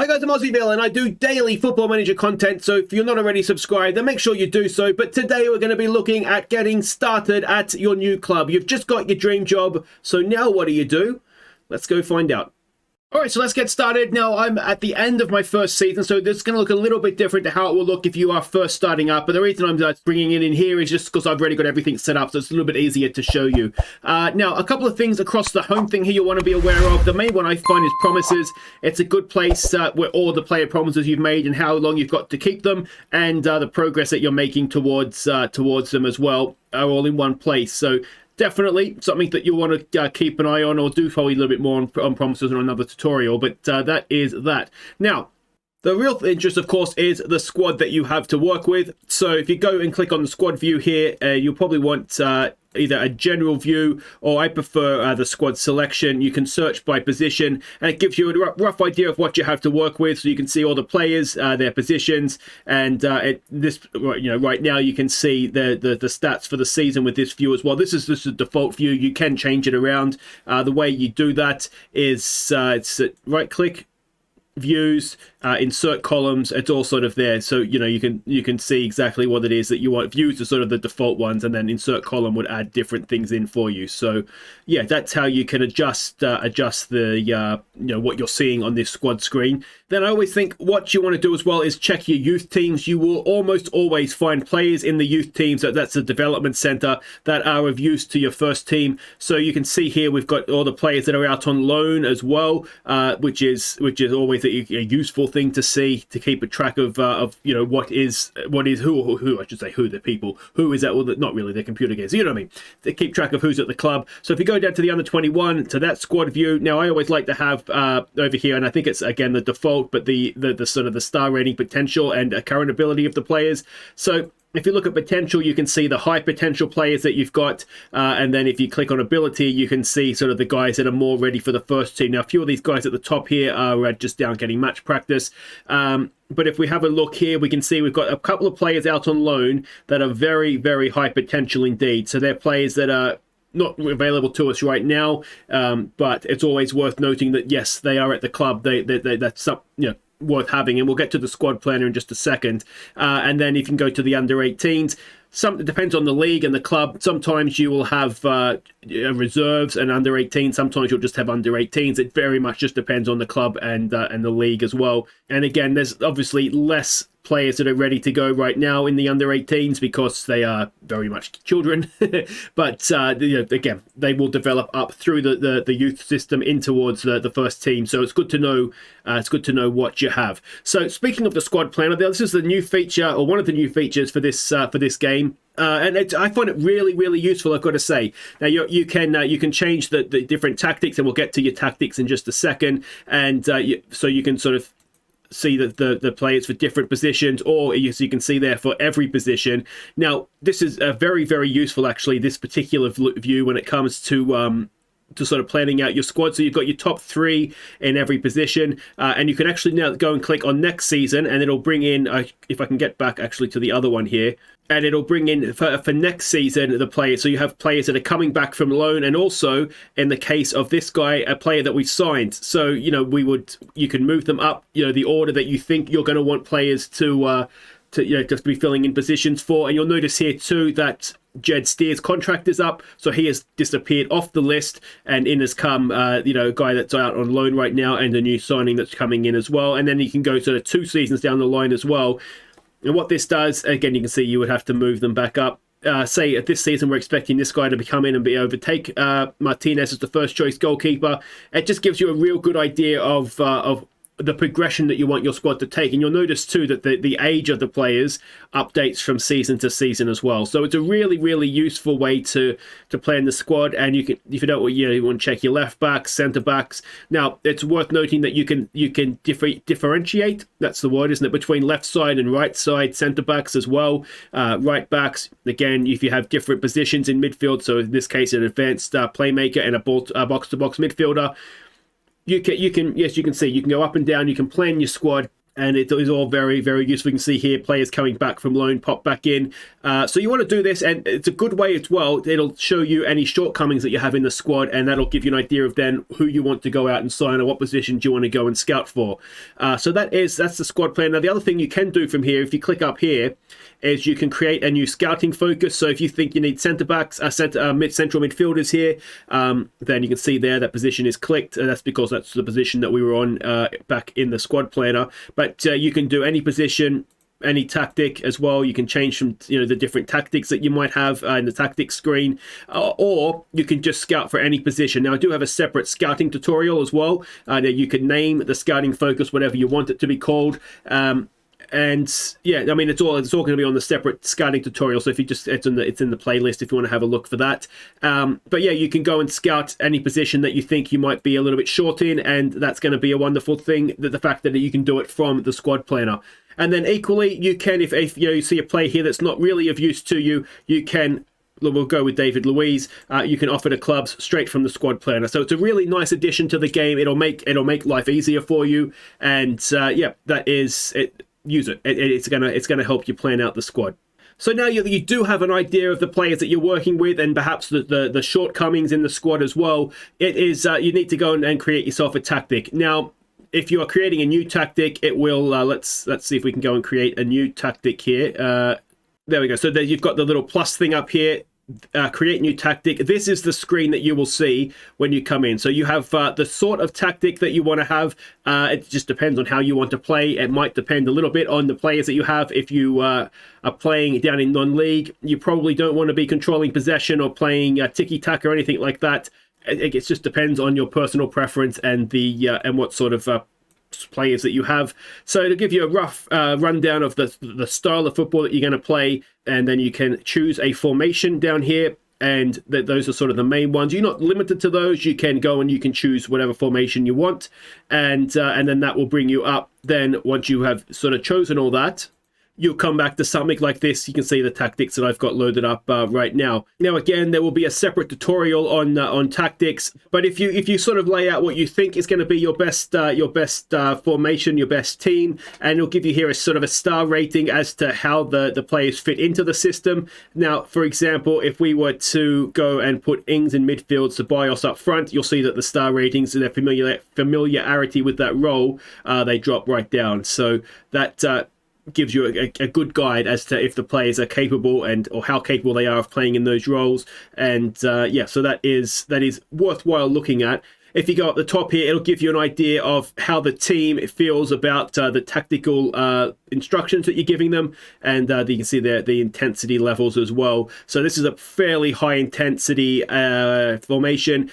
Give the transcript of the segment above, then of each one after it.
Hi guys, I'm Aussie Villain. I do daily Football Manager content, so if you're not already subscribed, then make sure you do so. But today we're going to be looking at getting started at your new club. You've just got your dream job, so now what do? Let's go find out. Alright, so let's get started. Now, I'm at the end of my first season, so this is going to look a little bit different to how it will look if you are first starting up. But the reason I'm bringing it in here is just because I've already got everything set up, so it's a little bit easier to show you. Now, a couple of things across the home thing here you want to be aware of. The main one I find is promises. It's a good place where all the player promises you've made and how long you've got to keep them, and the progress that you're making towards them as well are all in one place. So definitely something that you want to keep an eye on, or do probably a little bit more on promises on another tutorial, but that is that. Now, the real interest, of course, is the squad that you have to work with. So if you go and click on the squad view here, you'll probably want either a general view, or I prefer the squad selection. You can search by position, and it gives you a rough idea of what you have to work with, so you can see all the players, their positions, and right now you can see the stats for the season with this view as well. This is just a default view. You can change it around. The way you do that is it's right click, views, insert columns. It's all sort of there, so you can see exactly what it is that you want. Views are sort of the default ones, and then insert column would add different things in for you. So yeah, that's how you can adjust the what you're seeing on this squad screen. Then I always think what you want to do as well is check your youth teams. You will almost always find players in the youth teams, that's the development center, that are of use to your first team. So you can see here we've got all the players that are out on loan as well, which is always a useful thing to see, to keep a track of what is who I should say, who the people, who is that, well, not really, they're computer games, you know what I mean, to keep track of who's at the club. So if you go down to the under 21, to that squad view, now I always like to have over here, and I think it's again the default, but the sort of the star rating, potential, and current ability of the players. So if you look at potential, you can see the high potential players that you've got, and then if you click on ability, you can see sort of the guys that are more ready for the first team. Now, a few of these guys at the top here are just down getting match practice. But if we have a look here, we can see we've got a couple of players out on loan that are very, very high potential indeed. So they're players that are not available to us right now, but it's always worth noting that yes, they are at the club. That's worth having, and we'll get to the squad planner in just a second. And then if you can go to the under 18s, it depends on the league and the club. Sometimes you will have reserves and under 18. Sometimes you'll just have under 18s. It very much just depends on the club and the league as well. And again, there's obviously less players that are ready to go right now in the under 18s because they are very much children. But again, they will develop up through the youth system in towards the first team. So it's good to know. It's good to know what you have. So speaking of the squad planner, this is the new feature, or one of the new features for this game. And I find it really, really useful, I've got to say. Now, you can change the different tactics, and we'll get to your tactics in just a second. And so you can sort of see the players for different positions, or as you can see there, for every position. Now, this is very, very useful, actually, this particular view when it comes to sort of planning out your squad. So you've got your top 3 in every position, and you can actually now go and click on next season, and it'll bring in, if I can get back actually to the other one here, and it'll bring in for next season the players. So you have players that are coming back from loan, and also in the case of this guy, a player that we signed. So you can move them up, the order that you think you're going to want players to just be filling in positions for. And you'll notice here too that Jed Steer's contract is up, so he has disappeared off the list, and in has come a guy that's out on loan right now, and a new signing that's coming in as well. And then you can go sort of 2 seasons down the line as well. And what this does, again, you can see you would have to move them back up. Say at this season we're expecting this guy to come in and overtake Martinez as the first choice goalkeeper. It just gives you a real good idea of the progression that you want your squad to take. And you'll notice too that the age of the players updates from season to season as well. So it's a really, really useful way to plan the squad. And you can, if you don't you want to check your left backs, centre backs. Now, it's worth noting that you can differentiate, that's the word, isn't it, between left side and right side centre backs as well. Right backs, again, if you have different positions in midfield, so in this case an advanced playmaker and a box to box midfielder, you can see you can go up and down, you can plan your squad And it is all very, very useful. You can see here players coming back from loan, pop back in. So you want to do this, and it's a good way as well. It'll show you any shortcomings that you have in the squad, and that'll give you an idea of then who you want to go out and sign or what positions you want to go and scout for. So that's the squad plan. Now, the other thing you can do from here, if you click up here, is you can create a new scouting focus. So if you think you need centre-backs, central midfielders here, then you can see there that position is clicked. That's because that's the position that we were on back in the squad planner. But you can do any position, any tactic as well. You can change from the different tactics that you might have in the tactics screen, or you can just scout for any position. Now I do have a separate scouting tutorial as well. That you can name the scouting focus whatever you want it to be called. And yeah, I mean it's all going to be on the separate scouting tutorial. So if you just it's in the playlist if you want to have a look for that. But yeah, you can go and scout any position that you think you might be a little bit short in, and that's going to be a wonderful thing. That the fact that you can do it from the squad planner. And then equally, you can if you see a player here that's not really of use to you, you can. We'll go with David Luiz. You can offer the clubs straight from the squad planner. So it's a really nice addition to the game. It'll make life easier for you. And yeah, that is it. Use it. It's gonna help you plan out the squad. So now you do have an idea of the players that you're working with, and perhaps the shortcomings in the squad as well. It is you need to go and create yourself a tactic. Now, if you are creating a new tactic, it will let's see if we can go and create a new tactic here. There we go. So there you've got the little plus thing up here. Create new tactic. This is the screen that you will see when you come in. So you have the sort of tactic that you want to have. It just depends on how you want to play. It might depend a little bit on the players that you have. If you are playing down in non-league, you probably don't want to be controlling possession or playing tiki-taka or anything like that. It just depends on your personal preference and the and what sort of players that you have. So to give you a rough rundown of the style of football that you're going to play, and then you can choose a formation down here, and those are sort of the main ones. You're not limited to those. You can go and you can choose whatever formation you want, and then that will bring you up. Then once you have sort of chosen all that, you'll come back to something like this. You can see the tactics that I've got loaded up right now. Now, again, there will be a separate tutorial on tactics. But if you sort of lay out what you think is going to be your best formation, your best team, and it'll give you here a sort of a star rating as to how the players fit into the system. Now, for example, if we were to go and put Ings in midfield, Ceballos up front, you'll see that the star ratings and their familiarity with that role, they drop right down. So that gives you a good guide as to if the players are capable or how capable they are of playing in those roles. And yeah, so that is worthwhile looking at. If you go up the top here, it'll give you an idea of how the team feels about the tactical instructions that you're giving them, and you can see the intensity levels as well. So this is a fairly high intensity formation.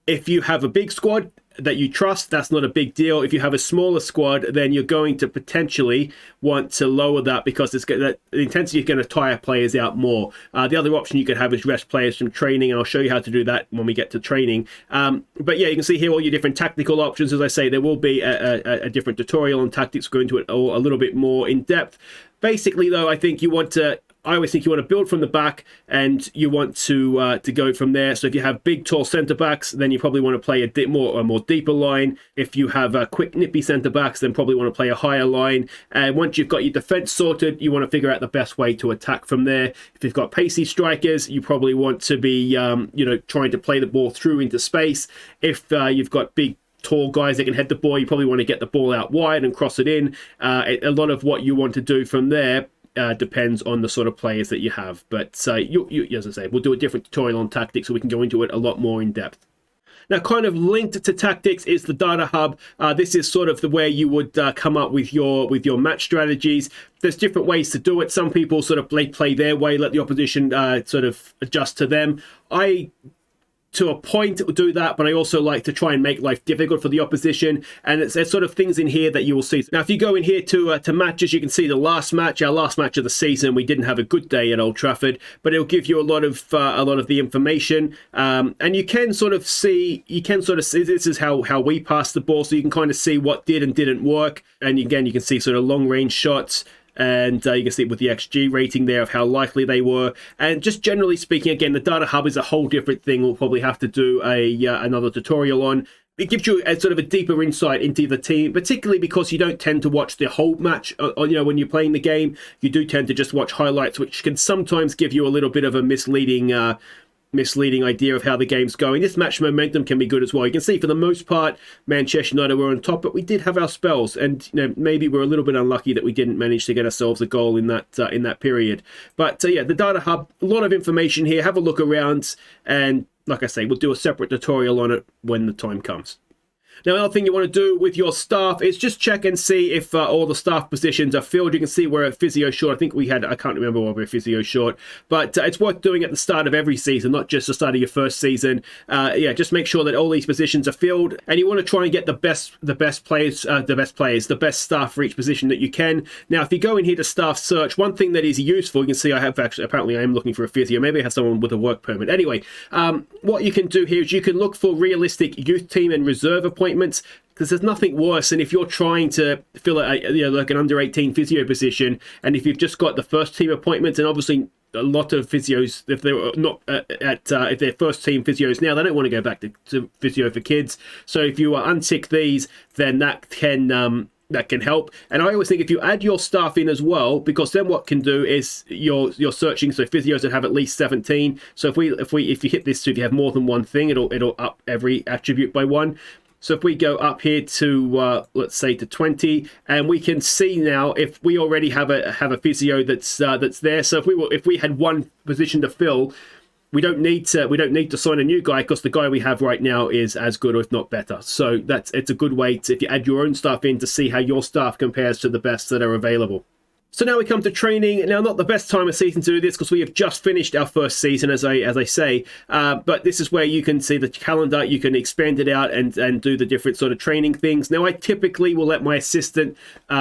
If you have a big squad that you trust, that's not a big deal. If you have a smaller squad, then you're going to potentially want to lower that, because the intensity is going to tire players out more. The other option you could have is rest players from training, and I'll show you how to do that when we get to training. But yeah, you can see here all your different tactical options. As I say, there will be a different tutorial on tactics, go into it a little bit more in depth. Basically, though, I always think you want to build from the back, and you want to go from there. So if you have big, tall centre backs, then you probably want to play a more deeper line. If you have quick, nippy centre backs, then probably want to play a higher line. And once you've got your defence sorted, you want to figure out the best way to attack from there. If you've got pacey strikers, you probably want to be trying to play the ball through into space. If you've got big, tall guys that can head the ball, you probably want to get the ball out wide and cross it in. A lot of what you want to do from there depends on the sort of players that you have. But as I say, we'll do a different tutorial on tactics so we can go into it a lot more in depth. Now, kind of linked to tactics is the data hub. This is sort of the way you would come up with your match strategies. There's different ways to do it. Some people sort of play their way, let the opposition sort of adjust to them. I, to a point, do that, but I also like to try and make life difficult for the opposition, and there's sort of things in here that you will see. Now, if you go in here to matches, you can see the last match, our last match of the season. We didn't have a good day at Old Trafford, but it'll give you a lot of the information, and you can sort of see this is how we pass the ball, so you can kind of see what did and didn't work, and again, you can see sort of long range shots. And you can see with the XG rating there of how likely they were. And just generally speaking, again, the data hub is a whole different thing. We'll probably have to do another tutorial on. it gives you a sort of a deeper insight into the team, particularly because you don't tend to watch the whole match. When you're playing the game, you do tend to just watch highlights, which can sometimes give you a little bit of a misleading idea of how the game's going. This match momentum can be good as well. You can see for the most part, Manchester United were on top, but we did have our spells, and maybe we're a little bit unlucky that we didn't manage to get ourselves a goal in that period. But yeah, the Data Hub, a lot of information here. Have a look around, and like I say, we'll do a separate tutorial on it when the time comes. Now, another thing you want to do with your staff is just check and see if all the staff positions are filled. You can see we're a physio short. I think I can't remember why we're a physio short, but it's worth doing at the start of every season, not just the start of your first season. Just make sure that all these positions are filled, and you want to try and get the best staff for each position that you can. Now, if you go in here to staff search, one thing that is useful, you can see apparently I am looking for a physio. Maybe I have someone with a work permit. Anyway, what you can do here is you can look for realistic youth team and reserve appointments, because there's nothing worse than if you're trying to fill like an under 18 physio position, and if you've just got the first team appointments, and obviously a lot of physios, if they're not if they're first team physios now, they don't want to go back to physio for kids. So if you untick these, then that can help. And I always think if you add your staff in as well, because then what can do is you're searching, so physios that have at least 17. So if you hit this, so if you have more than one thing, it'll up every attribute by one. So if we go up here to let's say to 20, and we can see now if we already have a physio that's there. So if we had one position to fill, we don't need to sign a new guy, because the guy we have right now is as good or if not better. So it's a good way to, if you add your own staff in, to see how your staff compares to the best that are available. So now we come to training. Now, not the best time of season to do this, because we have just finished our first season, as I say. But this is where you can see the calendar. You can expand it out and do the different sort of training things. Now, I typically will let my assistant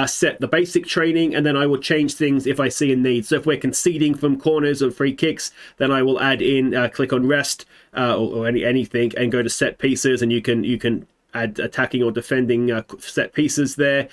set the basic training, and then I will change things if I see a need. So if we're conceding from corners or free kicks, then I will add in, click on rest or anything, and go to set pieces, and you can add attacking or defending set pieces there.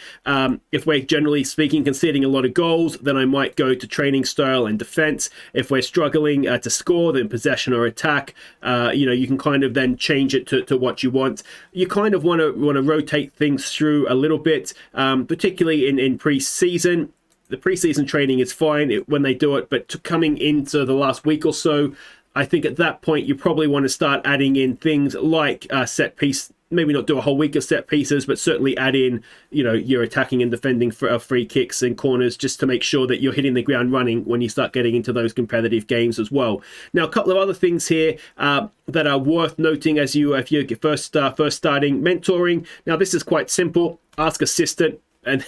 If we're generally speaking conceding a lot of goals, then I might go to training style and defense. If we're struggling to score, then possession or attack. You can kind of then change it to what you want. You kind of want to rotate things through a little bit, particularly in pre-season. The pre-season training is fine when they do it, but coming into the last week or so, I think at that point you probably want to start adding in things like set piece. Maybe not do a whole week of set pieces, but certainly add in, your attacking and defending for free kicks and corners, just to make sure that you're hitting the ground running when you start getting into those competitive games as well. Now, a couple of other things here that are worth noting if you're first starting mentoring. Now, this is quite simple. Ask assistant, and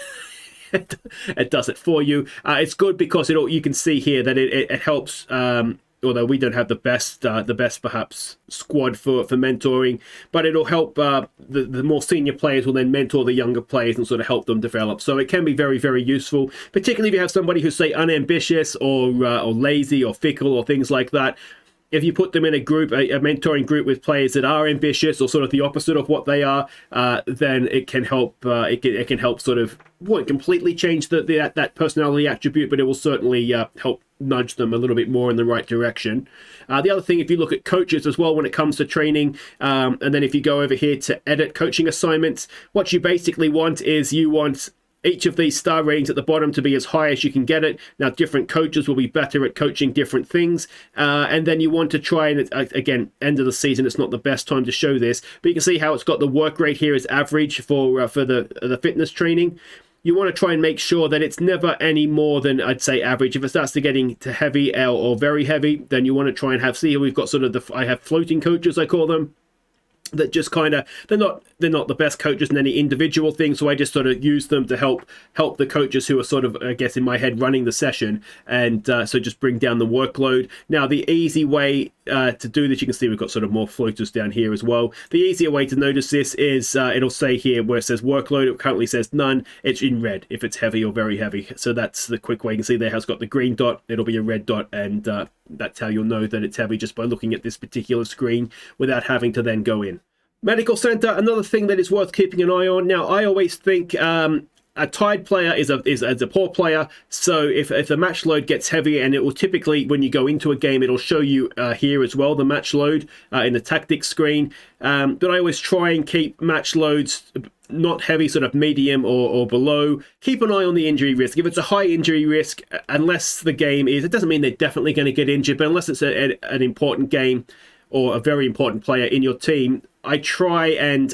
it does it for you. It's good because you can see here that it helps. Although we don't have the best perhaps squad for mentoring, but it'll help the more senior players will then mentor the younger players and sort of help them develop. So it can be very, very useful, particularly if you have somebody who's, say, unambitious or lazy or fickle or things like that. If you put them in a group, a mentoring group with players that are ambitious or sort of the opposite of what they are, then it can help. It can help sort of, won't completely change that personality attribute, but it will certainly help nudge them a little bit more in the right direction. The other thing, if you look at coaches as well when it comes to training, and then if you go over here to edit coaching assignments, what you basically want is you want each of these star ratings at the bottom to be as high as you can get it. Now, different coaches will be better at coaching different things. And then you want to try and, again, end of the season, it's not the best time to show this, but you can see how it's got the work rate here as average for the fitness training. You want to try and make sure that it's never any more than, I'd say, average. If it starts to getting to heavy or very heavy, then you want to try and see here we've got sort of I have floating coaches, I call them, that just kind of, they're not the best coaches in any individual thing, so I just sort of use them to help the coaches who are sort of, I guess, in my head running the session, and so just bring down the workload. Now, the easy way to do this, you can see we've got sort of more floaters down here as well. The easier way to notice this is it'll say here where it says workload, it currently says none. It's in red if it's heavy or very heavy. So that's the quick way. You can see there has got the green dot, it'll be a red dot, and that's how you'll know that it's heavy, just by looking at this particular screen without having to then go in. Medical Center, another thing that is worth keeping an eye on. Now, I always think a tied player is a poor player. So if the match load gets heavy, and it will typically, when you go into a game, it'll show you here as well, the match load in the tactics screen. But I always try and keep match loads not heavy, sort of medium or below. Keep an eye on the injury risk. If it's a high injury risk, unless the game is, it doesn't mean they're definitely going to get injured, but unless it's an important game or a very important player in your team, I try and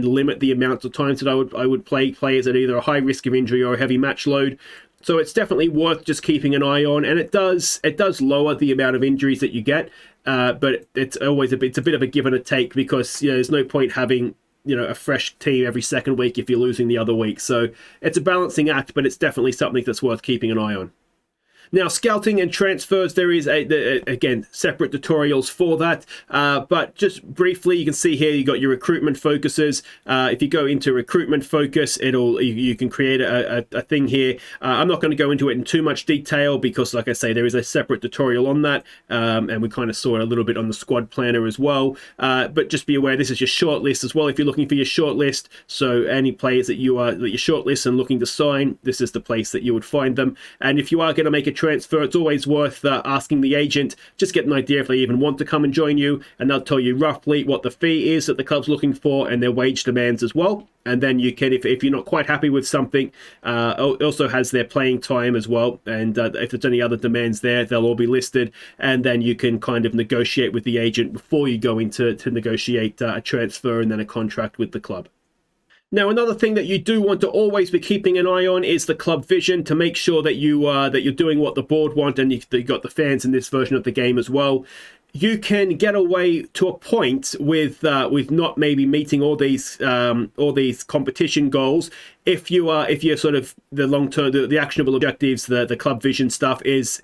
limit the amount of times that I would play players at either a high risk of injury or a heavy match load. So it's definitely worth just keeping an eye on, and it does lower the amount of injuries that you get. But it's always a bit of a give and a take, because there's no point having a fresh team every second week if you're losing the other week. So it's a balancing act, but it's definitely something that's worth keeping an eye on. Now, scouting and transfers, there is, again, separate tutorials for that. But just briefly, you can see here, you got your recruitment focuses. If you go into recruitment focus, you can create a thing here. I'm not going to go into it in too much detail because, like I say, there is a separate tutorial on that. And we kind of saw it a little bit on the squad planner as well. But just be aware, this is your shortlist as well if you're looking for your shortlist. So any players that you shortlist and looking to sign, this is the place that you would find them. And if you are going to make a transfer, it's always worth asking the agent, just get an idea if they even want to come and join you, and they'll tell you roughly what the fee is that the club's looking for and their wage demands as well. And then you can, if you're not quite happy with something, also has their playing time as well, and if there's any other demands there, they'll all be listed, and then you can kind of negotiate with the agent before you go into to negotiate a transfer and then a contract with the club. Now, another thing that you do want to always be keeping an eye on is the club vision, to make sure that you're doing what the board want, and you've got the fans in this version of the game as well. You can get away to a point with not maybe meeting all these competition goals if you're sort of the long term, the actionable objectives, the club vision stuff is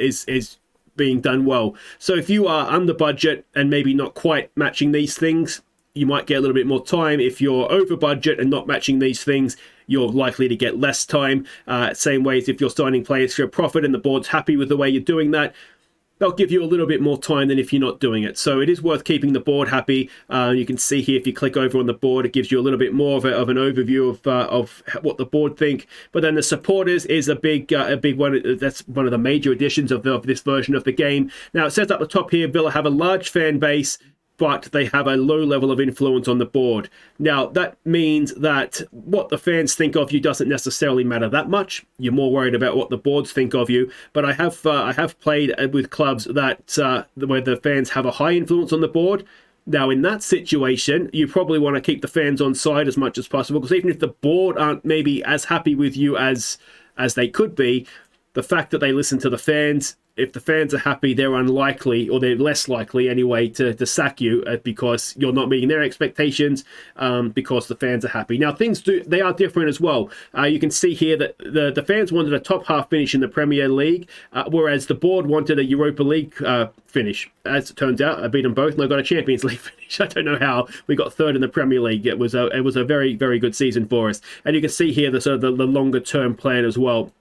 being done well. So if you are under budget and maybe not quite matching these things, you might get a little bit more time. If you're over budget and not matching these things, you're likely to get less time. Same way as if you're signing players for a profit and the board's happy with the way you're doing that, they'll give you a little bit more time than if you're not doing it. So it is worth keeping the board happy. You can see here, if you click over on the board, it gives you a little bit more of an overview of what the board think. But then the supporters is a big one. That's one of the major additions of this version of the game. Now, it says up the top here, Villa have a large fan base, but they have a low level of influence on the board. Now, that means that what the fans think of you doesn't necessarily matter that much. You're more worried about what the boards think of you. But I have played with clubs that where the fans have a high influence on the board. Now, in that situation, you probably want to keep the fans on side as much as possible, because even if the board aren't maybe as happy with you as they could be, the fact that they listen to the fans, if the fans are happy, they're unlikely, or they're less likely anyway, to sack you because you're not meeting their expectations, because the fans are happy. Now, they are different as well. You can see here that the fans wanted a top half finish in the Premier League, whereas the board wanted a Europa League finish. As it turns out, I beat them both, and I got a Champions League finish. I don't know how we got third in the Premier League. It was a very, very good season for us. And you can see here the sort of the longer term plan as well,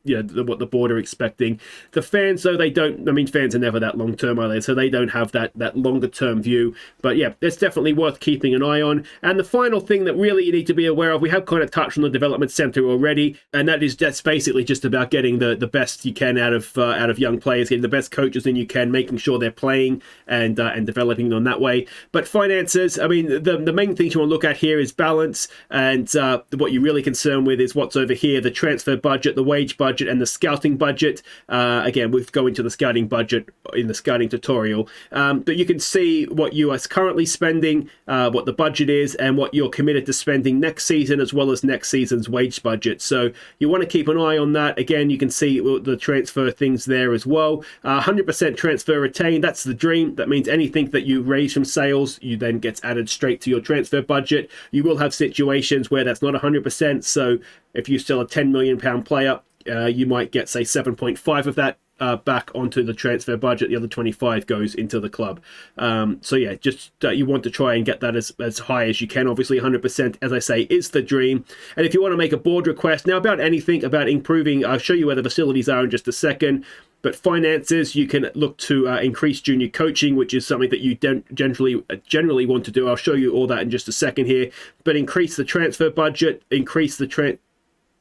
what the board are expecting. The fans, though, they don't, fans are never that long term, are they? So they don't have that longer term view. But yeah, it's definitely worth keeping an eye on. And the final thing that really you need to be aware of, we have kind of touched on the development center already, and that's basically just about getting the best you can out of young players, getting the best coaches in you can, making sure they're playing and developing them that way. But finances, the main things you want to look at here is balance, and what you're really concerned with is what's over here, the transfer budget, the wage budget, and the scouting budget. Again, we'll go into the scouting budget in the scouting tutorial, but you can see what you are currently spending, what the budget is, and what you're committed to spending next season, as well as next season's wage budget. So you want to keep an eye on that. Again, you can see the transfer things there as well. 100% transfer retained, that's the dream. That means anything that you raise from sales, you then gets added straight to your transfer budget. You will have situations where that's not 100%. So if you sell a £10 million player, you might get, say, 7.5 of that back onto the transfer budget. The other 25 goes into the club. So yeah, just you want to try and get that as high as you can. Obviously, 100%, as I say, is the dream. And if you want to make a board request now about anything, about improving, I'll show you where the facilities are in just a second. But finances, you can look to increase junior coaching, which is something that you don't generally want to do. I'll show you all that in just a second here. But increase the transfer budget, increase the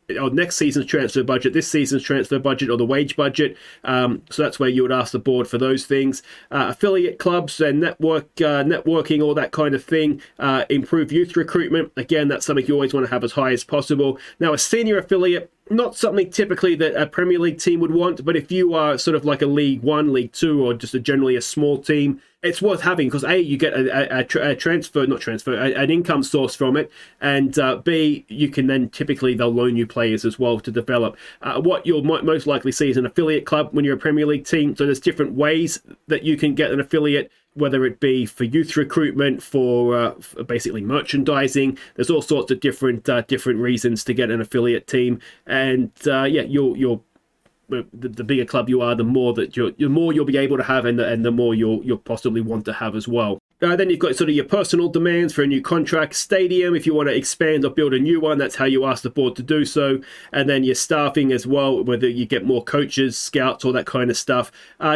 next season's transfer budget, this season's transfer budget, or the wage budget. So that's where you would ask the board for those things. Affiliate clubs and networking, all that kind of thing. Improve youth recruitment. Again, that's something you always want to have as high as possible. Now, a senior affiliate, not something typically that a Premier League team would want, but if you are sort of like a League One, League Two, or just generally a small team, it's worth having because A, you get an income source from it, and B, you can then typically they'll loan you players as well to develop. What you'll most likely see is an affiliate club when you're a Premier League team. So there's different ways that you can get an affiliate, whether it be for youth recruitment, for basically merchandising. There's all sorts of different reasons to get an affiliate team, and the bigger club you are, the more that you'll be able to have, and the more you'll possibly want to have as well. Then you've got sort of your personal demands for a new contract. Stadium, if you want to expand or build a new one, that's how you ask the board to do so. And then your staffing as well, whether you get more coaches, scouts, all that kind of stuff.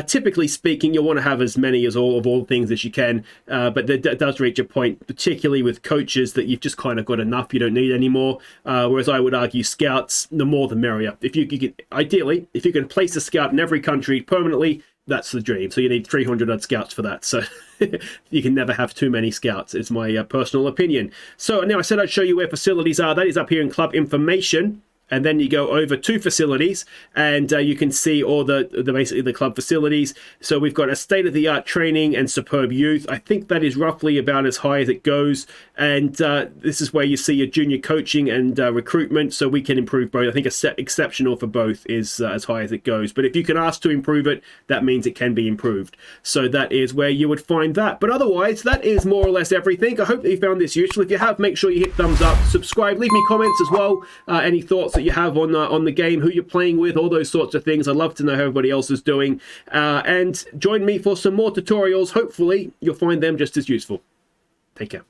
Typically speaking, you'll want to have as many as all things as you can. But that does reach a point, particularly with coaches, that you've just kind of got enough. You don't need any more. Whereas I would argue scouts, the more the merrier. If you can place a scout in every country permanently, that's the dream. So you need 300 odd scouts for that. So you can never have too many scouts, is my personal opinion. So now I said I'd show you where facilities are. That is up here in club information. And then you go over to facilities, and you can see all basically the club facilities. So we've got a state-of-the-art training and superb youth. I think that is roughly about as high as it goes. And this is where you see your junior coaching and recruitment. So we can improve both. I think exceptional for both is as high as it goes. But if you can ask to improve it, that means it can be improved. So that is where you would find that. But otherwise, that is more or less everything. I hope that you found this useful. If you have, make sure you hit thumbs up, subscribe, leave me comments as well. Any thoughts that you have on the game, who you're playing with, all those sorts of things. I'd love to know how everybody else is doing. And join me for some more tutorials. Hopefully, you'll find them just as useful. Take care.